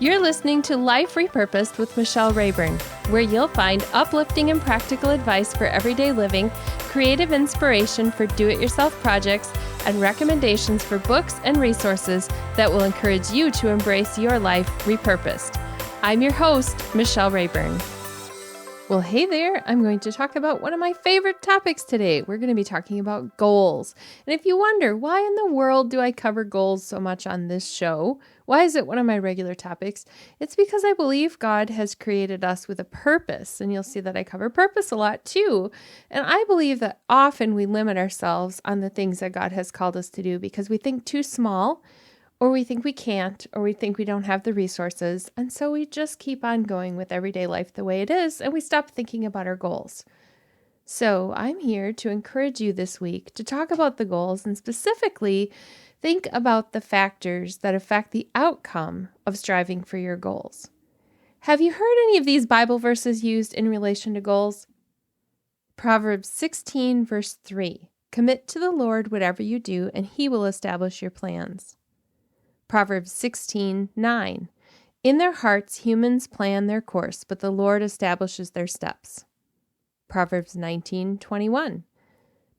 You're listening to Life Repurposed with Michelle Rayburn, where you'll find uplifting and practical advice for everyday living, creative inspiration for do-it-yourself projects, and recommendations for books and resources that will encourage you to embrace your life repurposed. I'm your host, Michelle Rayburn. Well, hey there, I'm going to talk about one of my favorite topics today. We're going to be talking about goals. And if you wonder, why in the world do I cover goals so much on this show? Why is it one of my regular topics? It's because I believe God has created us with a purpose. And you'll see that I cover purpose a lot too. And I believe that often we limit ourselves on the things that God has called us to do because we think too small, or we think we can't, or we think we don't have the resources. And so we just keep on going with everyday life the way it is, and we stop thinking about our goals. So I'm here to encourage you this week to talk about the goals and specifically think about the factors that affect the outcome of striving for your goals. Have you heard any of these Bible verses used in relation to goals? Proverbs 16, verse 3, "Commit to the Lord whatever you do, and He will establish your plans." Proverbs 16:9, "In their hearts humans plan their course, but the Lord establishes their steps." Proverbs 19:21,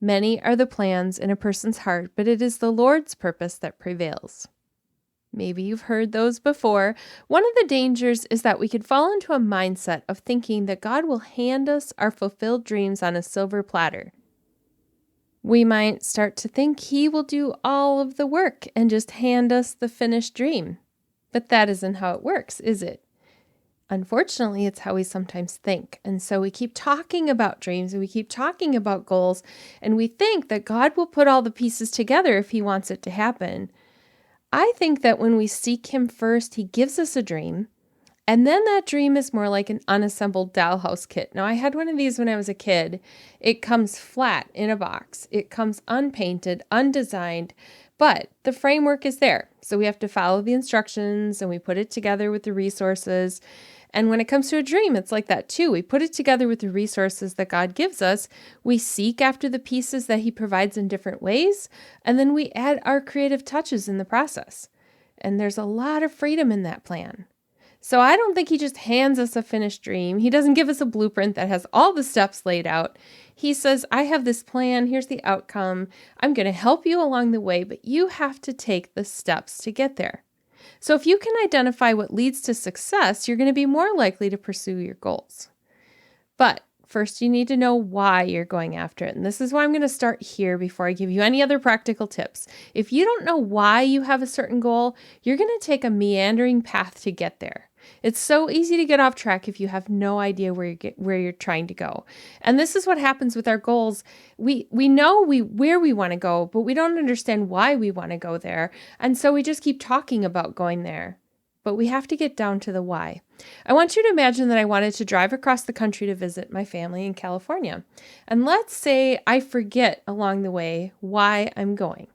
"Many are the plans in a person's heart, but it is the Lord's purpose that prevails." Maybe you've heard those before. One of the dangers is that we could fall into a mindset of thinking that God will hand us our fulfilled dreams on a silver platter. We might start to think He will do all of the work and just hand us the finished dream. But that isn't how it works, is it? Unfortunately, it's how we sometimes think. And so we keep talking about dreams and we keep talking about goals, and we think that God will put all the pieces together if He wants it to happen. I think that when we seek Him first, He gives us a dream. And then that dream is more like an unassembled dollhouse kit. Now, I had one of these when I was a kid. It comes flat in a box. It comes unpainted, undesigned, but the framework is there. So we have to follow the instructions and we put it together with the resources. And when it comes to a dream, it's like that too. We put it together with the resources that God gives us. We seek after the pieces that He provides in different ways, and then we add our creative touches in the process. And there's a lot of freedom in that plan. So I don't think He just hands us a finished dream. He doesn't give us a blueprint that has all the steps laid out. He says, I have this plan. Here's the outcome. I'm going to help you along the way, but you have to take the steps to get there. So if you can identify what leads to success, you're going to be more likely to pursue your goals. But first, you need to know why you're going after it. And this is why I'm going to start here before I give you any other practical tips. If you don't know why you have a certain goal, you're going to take a meandering path to get there. It's so easy to get off track if you have no idea where you're trying to go. And this is what happens with our goals. We know where we want to go, but we don't understand why we want to go there. And so we just keep talking about going there. But we have to get down to the why. I want you to imagine that I wanted to drive across the country to visit my family in California. And let's say I forget along the way why I'm going.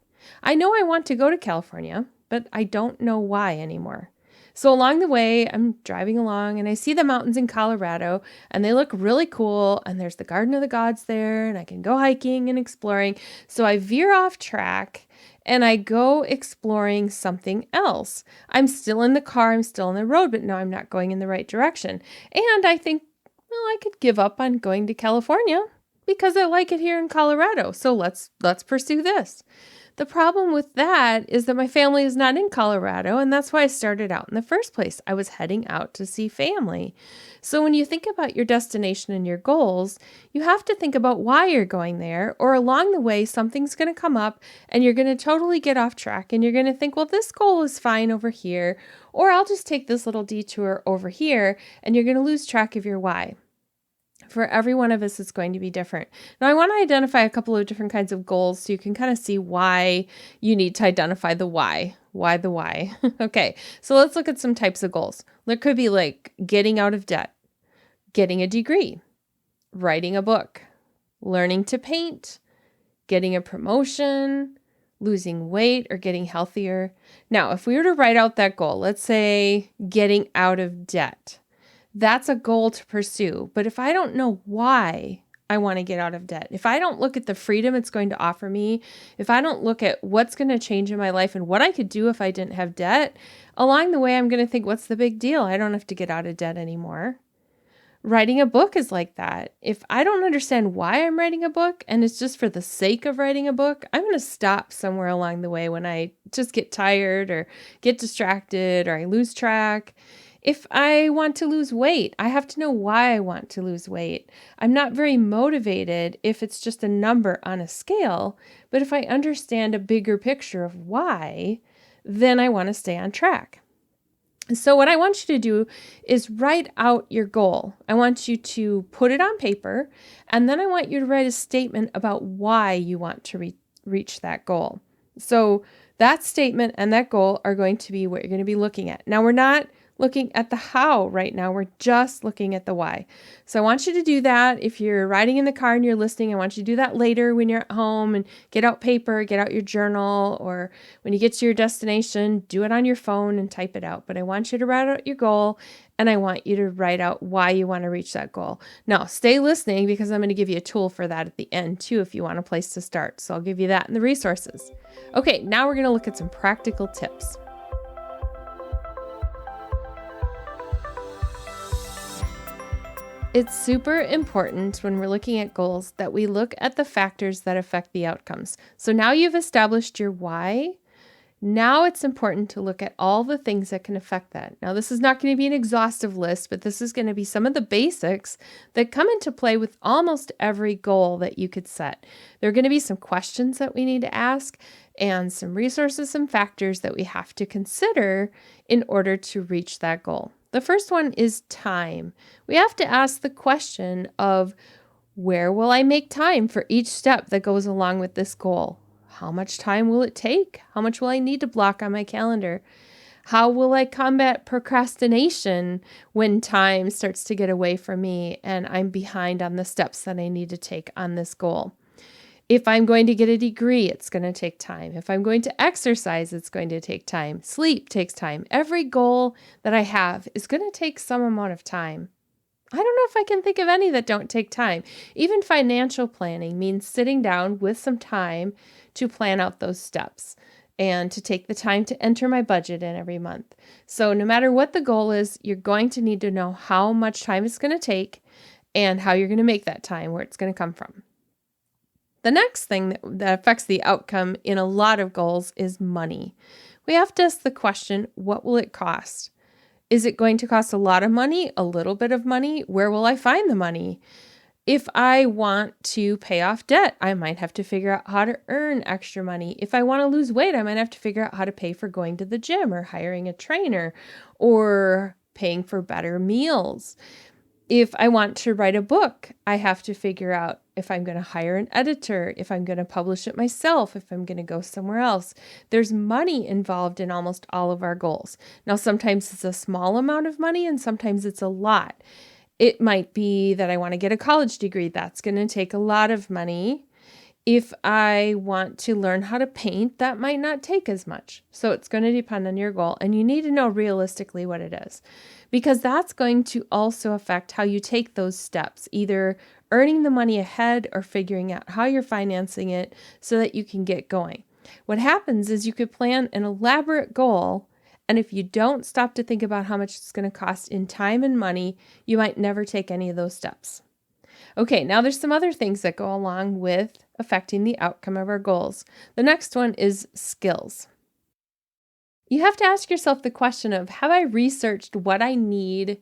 I know I want to go to California, but I don't know why anymore. So along the way, I'm driving along and I see the mountains in Colorado and they look really cool. And there's the Garden of the Gods there and I can go hiking and exploring. So I veer off track and I go exploring something else. I'm still in the car, I'm still on the road, but no, I'm not going in the right direction. And I think, well, I could give up on going to California because I like it here in Colorado. So let's pursue this. The problem with that is that my family is not in Colorado, and that's why I started out in the first place. I was heading out to see family. So when you think about your destination and your goals, you have to think about why you're going there, or along the way, something's going to come up and you're going to totally get off track and you're going to think, well, this goal is fine over here, or I'll just take this little detour over here, and you're going to lose track of your why. For every one of us, it's going to be different. Now, I want to identify a couple of different kinds of goals so you can kind of see why you need to identify the why. Why the why? Okay, so let's look at some types of goals. There could be like getting out of debt, getting a degree, writing a book, learning to paint, getting a promotion, losing weight, or getting healthier. Now, if we were to write out that goal, let's say getting out of debt. That's a goal to pursue. But if I don't know why I want to get out of debt, if I don't look at the freedom it's going to offer me, if I don't look at what's going to change in my life and what I could do if I didn't have debt, along the way, I'm going to think, what's the big deal? I don't have to get out of debt anymore. Writing a book is like that. If I don't understand why I'm writing a book and it's just for the sake of writing a book, I'm going to stop somewhere along the way when I just get tired or get distracted or I lose track. If I want to lose weight, I have to know why I want to lose weight. I'm not very motivated if it's just a number on a scale, but if I understand a bigger picture of why, then I want to stay on track. So what I want you to do is write out your goal. I want you to put it on paper, and then I want you to write a statement about why you want to reach that goal. So that statement and that goal are going to be what you're going to be looking at. Now, we're not looking at the how right now. We're just looking at the why. So I want you to do that. If you're riding in the car and you're listening, I want you to do that later when you're at home and get out paper, get out your journal, or when you get to your destination, do it on your phone and type it out. But I want you to write out your goal, and I want you to write out why you want to reach that goal. Now, stay listening because I'm going to give you a tool for that at the end too if you want a place to start. So I'll give you that in the resources. Okay, now we're going to look at some practical tips. It's super important when we're looking at goals that we look at the factors that affect the outcomes. So now you've established your why. Now it's important to look at all the things that can affect that. Now, this is not going to be an exhaustive list, but this is going to be some of the basics that come into play with almost every goal that you could set. There are going to be some questions that we need to ask and some resources and factors that we have to consider in order to reach that goal. The first one is time. We have to ask the question of, where will I make time for each step that goes along with this goal? How much time will it take? How much will I need to block on my calendar? How will I combat procrastination when time starts to get away from me and I'm behind on the steps that I need to take on this goal? If I'm going to get a degree, it's going to take time. If I'm going to exercise, it's going to take time. Sleep takes time. Every goal that I have is going to take some amount of time. I don't know if I can think of any that don't take time. Even financial planning means sitting down with some time to plan out those steps and to take the time to enter my budget in every month. So no matter what the goal is, you're going to need to know how much time it's going to take and how you're going to make that time, where it's going to come from. The next thing that affects the outcome in a lot of goals is money. We have to ask the question, what will it cost? Is it going to cost a lot of money, a little bit of money? Where will I find the money? If I want to pay off debt, I might have to figure out how to earn extra money. If I want to lose weight, I might have to figure out how to pay for going to the gym or hiring a trainer or paying for better meals. If I want to write a book, I have to figure out if I'm going to hire an editor, if I'm going to publish it myself, if I'm going to go somewhere else. There's money involved in almost all of our goals. Now, sometimes it's a small amount of money and sometimes it's a lot. It might be that I want to get a college degree. That's going to take a lot of money. If I want to learn how to paint, that might not take as much. So it's going to depend on your goal, and you need to know realistically what it is, because that's going to also affect how you take those steps, either earning the money ahead or figuring out how you're financing it so that you can get going. What happens is you could plan an elaborate goal, and if you don't stop to think about how much it's going to cost in time and money, you might never take any of those steps. Okay, now there's some other things that go along with affecting the outcome of our goals. The next one is skills. You have to ask yourself the question of, have I researched what I need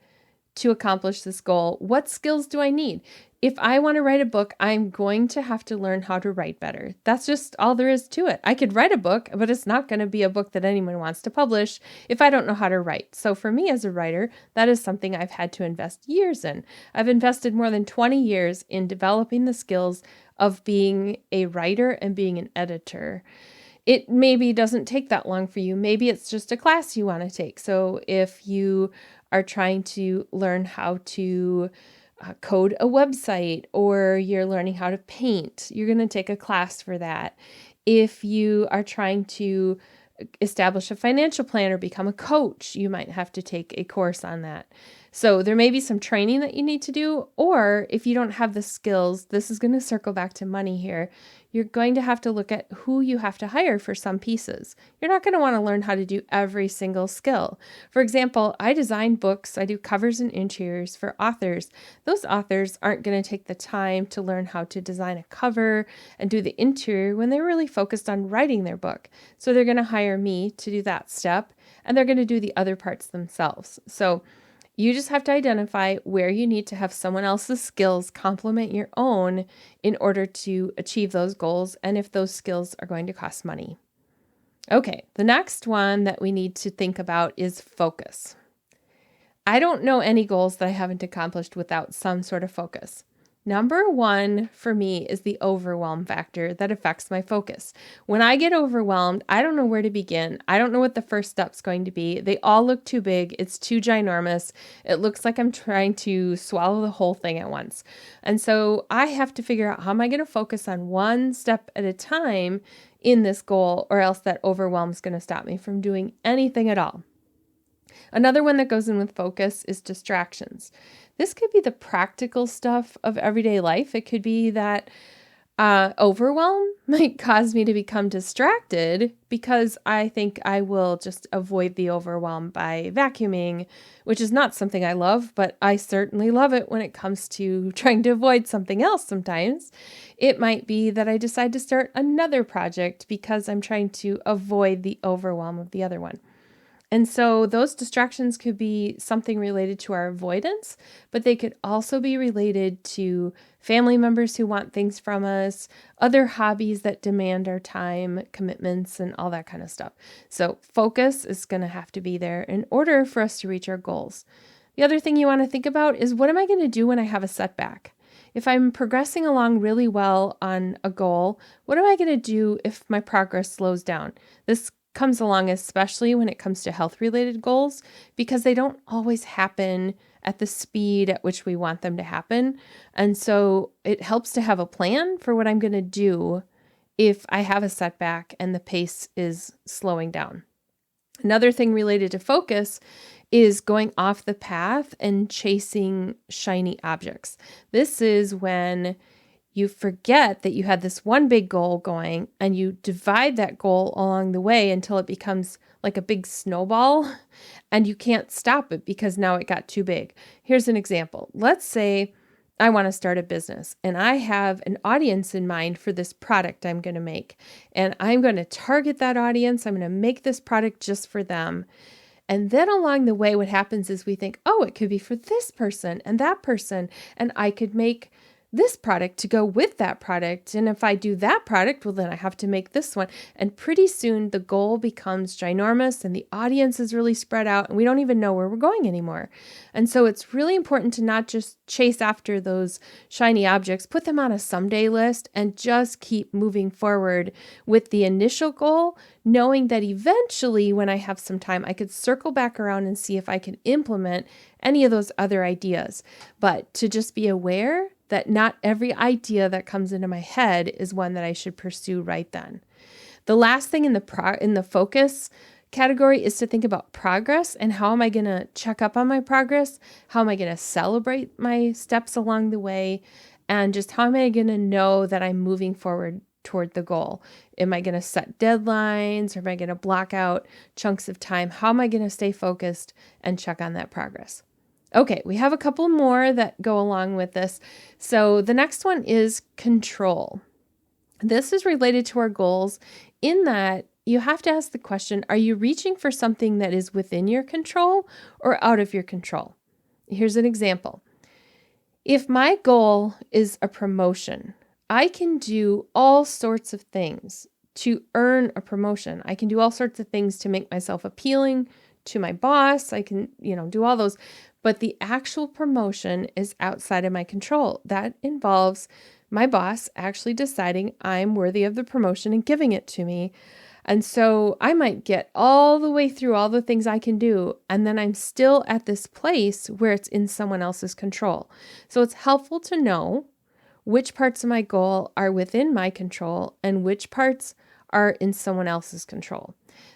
to accomplish this goal? What skills do I need? If I want to write a book, I'm going to have to learn how to write better. That's just all there is to it. I could write a book, but it's not going to be a book that anyone wants to publish if I don't know how to write. So for me as a writer, that is something I've had to invest years in. I've invested more than 20 years in developing the skills of being a writer and being an editor. It maybe doesn't take that long for you. Maybe it's just a class you want to take. So if you are trying to learn how to code a website, or you're learning how to paint, you're going to take a class for that. If you are trying to establish a financial plan or become a coach. You might have to take a course on that. So there may be some training that you need to do, or if you don't have the skills, this is going to circle back to money here. You're going to have to look at who you have to hire for some pieces. You're not going to want to learn how to do every single skill. For example, I design books, I do covers and interiors for authors. Those authors aren't going to take the time to learn how to design a cover and do the interior when they're really focused on writing their book. So they're going to hire me to do that step, and they're going to do the other parts themselves. So you just have to identify where you need to have someone else's skills complement your own in order to achieve those goals, and if those skills are going to cost money. Okay, the next one that we need to think about is focus. I don't know any goals that I haven't accomplished without some sort of focus. Number one for me is the overwhelm factor that affects my focus. When I get overwhelmed, I don't know where to begin. I don't know what the first step's going to be. They all look too big. It's too ginormous. It looks like I'm trying to swallow the whole thing at once. And so I have to figure out, how am I going to focus on one step at a time in this goal, or else that overwhelm is going to stop me from doing anything at all. Another one that goes in with focus is distractions. This could be the practical stuff of everyday life. It could be that overwhelm might cause me to become distracted because I think I will just avoid the overwhelm by vacuuming, which is not something I love, but I certainly love it when it comes to trying to avoid something else sometimes. It might be that I decide to start another project because I'm trying to avoid the overwhelm of the other one. And so those distractions could be something related to our avoidance, but they could also be related to family members who want things from us, other hobbies that demand our time, commitments, and all that kind of stuff. So focus is going to have to be there in order for us to reach our goals. The other thing you want to think about is, what am I going to do when I have a setback? If I'm progressing along really well on a goal, what am I going to do if my progress slows down? This comes along especially when it comes to health-related goals, because they don't always happen at the speed at which we want them to happen. And so it helps to have a plan for what I'm going to do if I have a setback and the pace is slowing down. Another thing related to focus is going off the path and chasing shiny objects. This is when you forget that you had this one big goal going, and you divide that goal along the way until it becomes like a big snowball, and you can't stop it because now it got too big. Here's an example. Let's say I want to start a business, and I have an audience in mind for this product I'm going to make, and I'm going to target that audience. I'm going to make this product just for them. And then along the way, what happens is we think, oh, it could be for this person and that person, and I could make this product to go with that product. And if I do that product, well, then I have to make this one. And pretty soon the goal becomes ginormous and the audience is really spread out and we don't even know where we're going anymore. And so it's really important to not just chase after those shiny objects, put them on a someday list and just keep moving forward with the initial goal, knowing that eventually when I have some time, I could circle back around and see if I can implement any of those other ideas. But to just be aware that not every idea that comes into my head is one that I should pursue right then. The last thing in the focus category is to think about progress and how am I going to check up on my progress? How am I going to celebrate my steps along the way? And just how am I going to know that I'm moving forward toward the goal? Am I going to set deadlines, or am I going to block out chunks of time? How am I going to stay focused and check on that progress? Okay, we have a couple more that go along with this. So the next one is control. This is related to our goals in that you have to ask the question, are you reaching for something that is within your control or out of your control? Here's an example. If my goal is a promotion, I can do all sorts of things to earn a promotion. I can do all sorts of things to make myself appealing to my boss. I can, do all those. But the actual promotion is outside of my control. That involves my boss actually deciding I'm worthy of the promotion and giving it to me. And so I might get all the way through all the things I can do, and then I'm still at this place where it's in someone else's control. So it's helpful to know which parts of my goal are within my control and which parts are in someone else's control.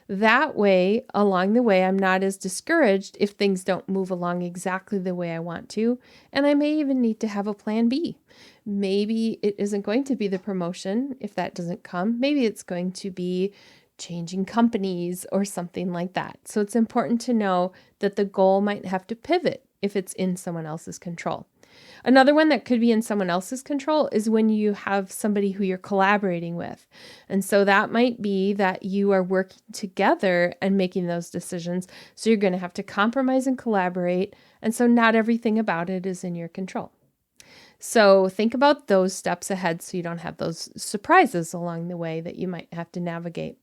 That way, along the way, I'm not as discouraged if things don't move along exactly the way I want to. And I may even need to have a plan B. Maybe it isn't going to be the promotion if that doesn't come. Maybe it's going to be changing companies or something like that. So it's important to know that the goal might have to pivot if it's in someone else's control. Another one that could be in someone else's control is when you have somebody who you're collaborating with. And so that might be that you are working together and making those decisions. So you're going to have to compromise and collaborate. And so not everything about it is in your control. So think about those steps ahead so you don't have those surprises along the way that you might have to navigate.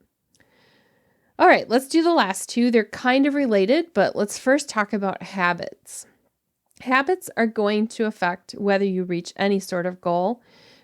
All right, let's do the last two. They're kind of related, but let's first talk about habits. Habits are going to affect whether you reach any sort of goal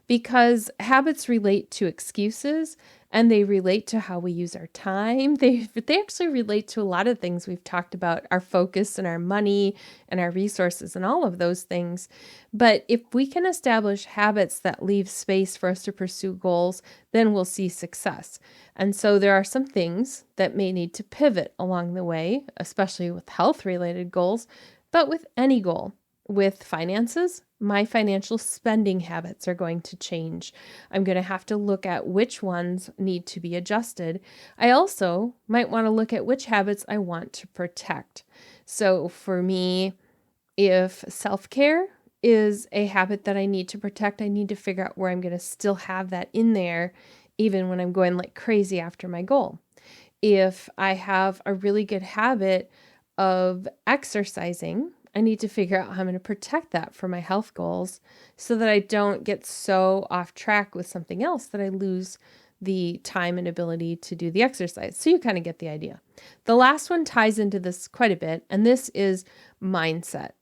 because habits relate to excuses and they relate to how we use our time. They actually relate to a lot of things we've talked about, our focus and our money and our resources and all of those things. But if we can establish habits that leave space for us to pursue goals, then we'll see success. And so there are some things that may need to pivot along the way, especially with health-related goals, but with any goal. With finances, my financial spending habits are going to change. I'm going to have to look at which ones need to be adjusted. I also might want to look at which habits I want to protect. So for me, if self-care is a habit that I need to protect, I need to figure out where I'm going to still have that in there, even when I'm going like crazy after my goal. If I have a really good habit of exercising, I need to figure out how I'm going to protect that for my health goals so that I don't get so off track with something else that I lose the time and ability to do the exercise. So you kind of get the idea. The last one ties into this quite a bit, and this is mindset.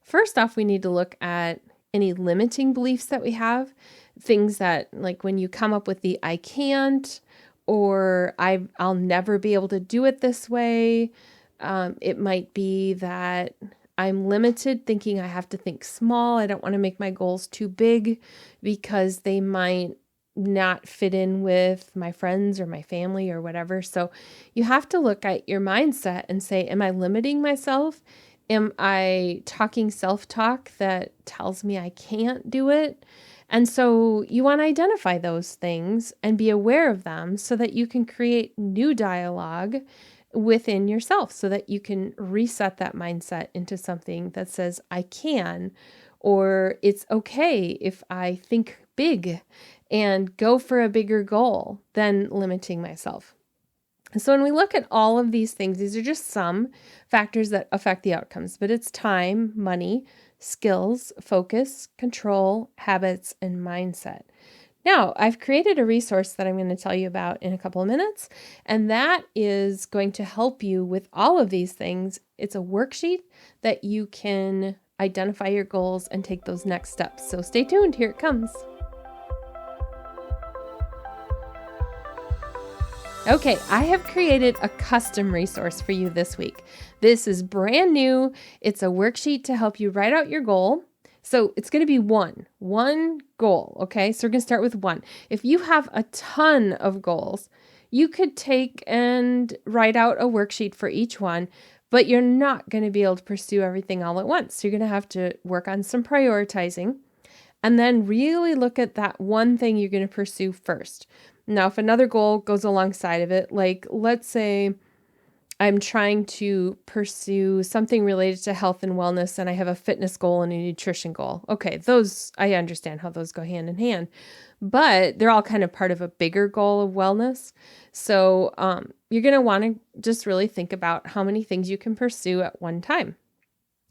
First off, we need to look at any limiting beliefs that we have, things that like when you come up with the I can't, or I'll never be able to do it this way. It might be that I'm limited thinking I have to think small. I don't want to make my goals too big because they might not fit in with my friends or my family or whatever. So you have to look at your mindset and say, am I limiting myself? Am I talking self-talk that tells me I can't do it? And so you want to identify those things and be aware of them so that you can create new dialogue within yourself so that you can reset that mindset into something that says, I can, or it's okay if I think big and go for a bigger goal than limiting myself. So when we look at all of these things, these are just some factors that affect the outcomes, but it's time, money, skills, focus, control, habits, and mindset. Now, I've created a resource that I'm going to tell you about in a couple of minutes, and that is going to help you with all of these things. It's a worksheet that you can identify your goals and take those next steps. So stay tuned, here it comes. Okay, I have created a custom resource for you this week. This is brand new. It's a worksheet to help you write out your goal. So it's going to be one goal, okay? So we're going to start with one. If you have a ton of goals, you could take and write out a worksheet for each one, but you're not going to be able to pursue everything all at once. So you're going to have to work on some prioritizing and then really look at that one thing you're going to pursue first. Now, if another goal goes alongside of it, like let's say I'm trying to pursue something related to health and wellness and I have a fitness goal and a nutrition goal. Okay, those, I understand how those go hand in hand, but they're all kind of part of a bigger goal of wellness. So you're going to want to just really think about how many things you can pursue at one time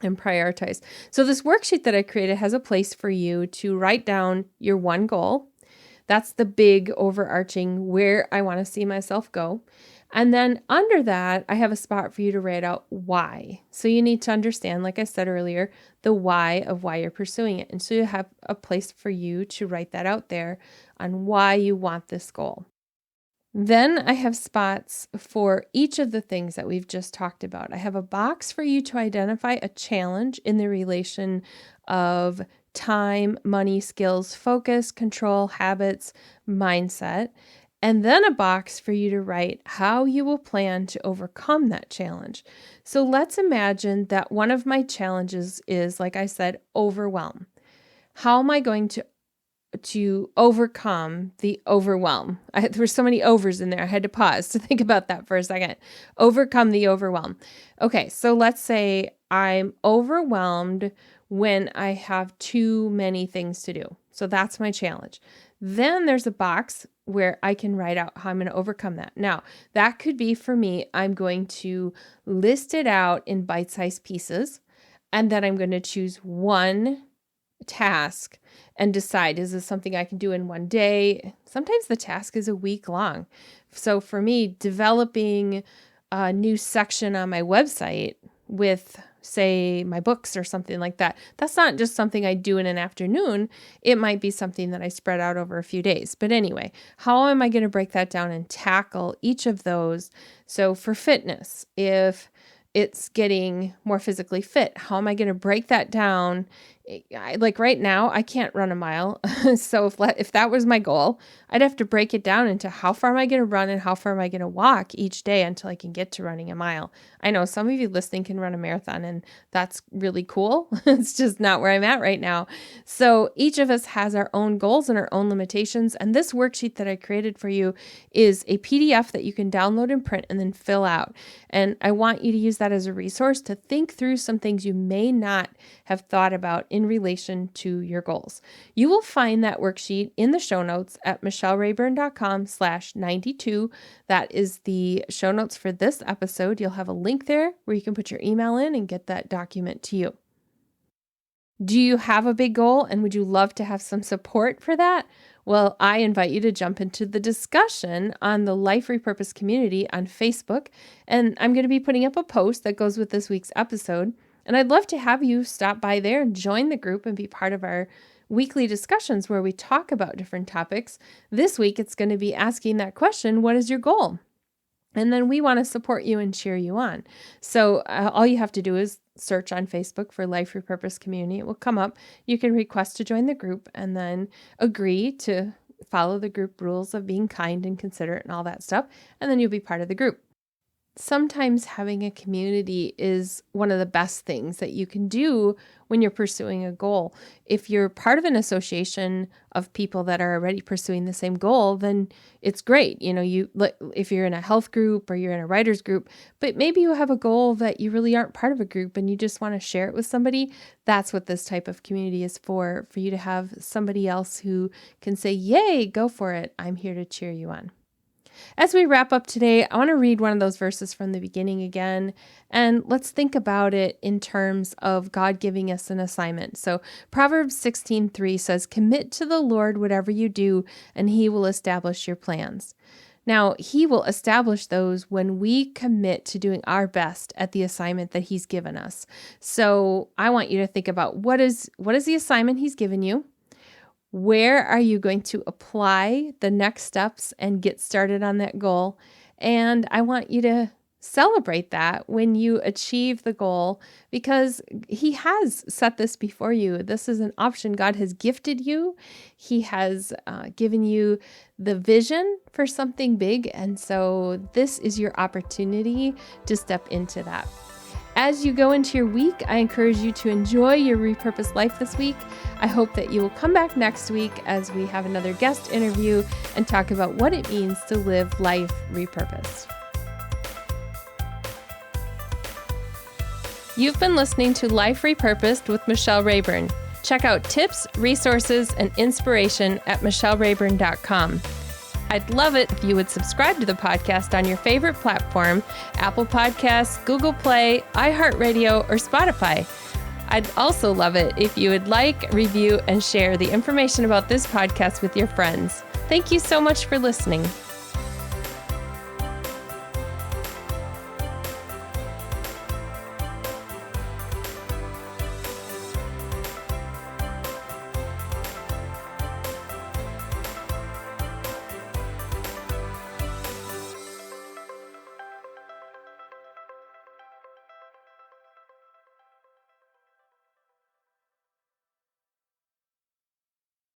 and prioritize. So this worksheet that I created has a place for you to write down your one goal. That's the big overarching where I want to see myself go. And then under that, I have a spot for you to write out why. So you need to understand, like I said earlier, the why of why you're pursuing it. And so you have a place for you to write that out there on why you want this goal. Then I have spots for each of the things that we've just talked about. I have a box for you to identify a challenge in the relation of time, money, skills, focus, control, habits, mindset. and then a box for you to write how you will plan to overcome that challenge. So let's imagine that one of my challenges is, like I said, overwhelm. How am I going to overcome the overwhelm? There were so many overs in there. I had to pause to think about that for a second. Overcome the overwhelm. Okay, so let's say I'm overwhelmed when I have too many things to do. So that's my challenge. Then there's a box where I can write out how I'm going to overcome that. Now, that could be for me, I'm going to list it out in bite-sized pieces, and then I'm going to choose one task and decide, is this something I can do in one day? Sometimes the task is a week long. So for me, developing a new section on my website with, say, my books or something like that, that's not just something I do in an afternoon. It might be something that I spread out over a few days. But anyway, how am I going to break that down and tackle each of those? So for fitness, if it's getting more physically fit, how am I going to break that down? Like right now, I can't run a mile. So if that was my goal, I'd have to break it down into how far am I going to run and how far am I going to walk each day until I can get to running a mile. I know some of you listening can run a marathon, and that's really cool. It's just not where I'm at right now. So each of us has our own goals and our own limitations. And this worksheet that I created for you is a PDF that you can download and print and then fill out. And I want you to use that as a resource to think through some things you may not have thought about in relation to your goals. You will find that worksheet in the show notes at michellerayburn.com/92. That is the show notes for this episode. You'll have a link there where you can put your email in and get that document to you. Do you have a big goal and would you love to have some support for that? Well, I invite you to jump into the discussion on the Life Repurpose community on Facebook. And I'm going to be putting up a post that goes with this week's episode. And I'd love to have you stop by there and join the group and be part of our weekly discussions where we talk about different topics. This week, it's going to be asking that question, what is your goal? And then we want to support you and cheer you on. So all you have to do is search on Facebook for Life Repurpose Community. It will come up. You can request to join the group and then agree to follow the group rules of being kind and considerate and all that stuff. And then you'll be part of the group. Sometimes having a community is one of the best things that you can do when you're pursuing a goal. If you're part of an association of people that are already pursuing the same goal, then it's great. If you're in a health group or you're in a writer's group, but maybe you have a goal that you really aren't part of a group and you just want to share it with somebody, that's what this type of community is for you to have somebody else who can say, yay, go for it. I'm here to cheer you on. As we wrap up today, I want to read one of those verses from the beginning again, and let's think about it in terms of God giving us an assignment. So Proverbs 16:3 says, "Commit to the Lord whatever you do, and He will establish your plans." Now, He will establish those when we commit to doing our best at the assignment that He's given us. So I want you to think about what is the assignment He's given you? Where are you going to apply the next steps and get started on that goal? And I want you to celebrate that when you achieve the goal, because He has set this before you. This is an option. God has gifted you. He has given you the vision for something big. And so this is your opportunity to step into that. As you go into your week, I encourage you to enjoy your repurposed life this week. I hope that you will come back next week as we have another guest interview and talk about what it means to live life repurposed. You've been listening to Life Repurposed with Michelle Rayburn. Check out tips, resources, and inspiration at michellerayburn.com. I'd love it if you would subscribe to the podcast on your favorite platform, Apple Podcasts, Google Play, iHeartRadio, or Spotify. I'd also love it if you would like, review, and share the information about this podcast with your friends. Thank you so much for listening.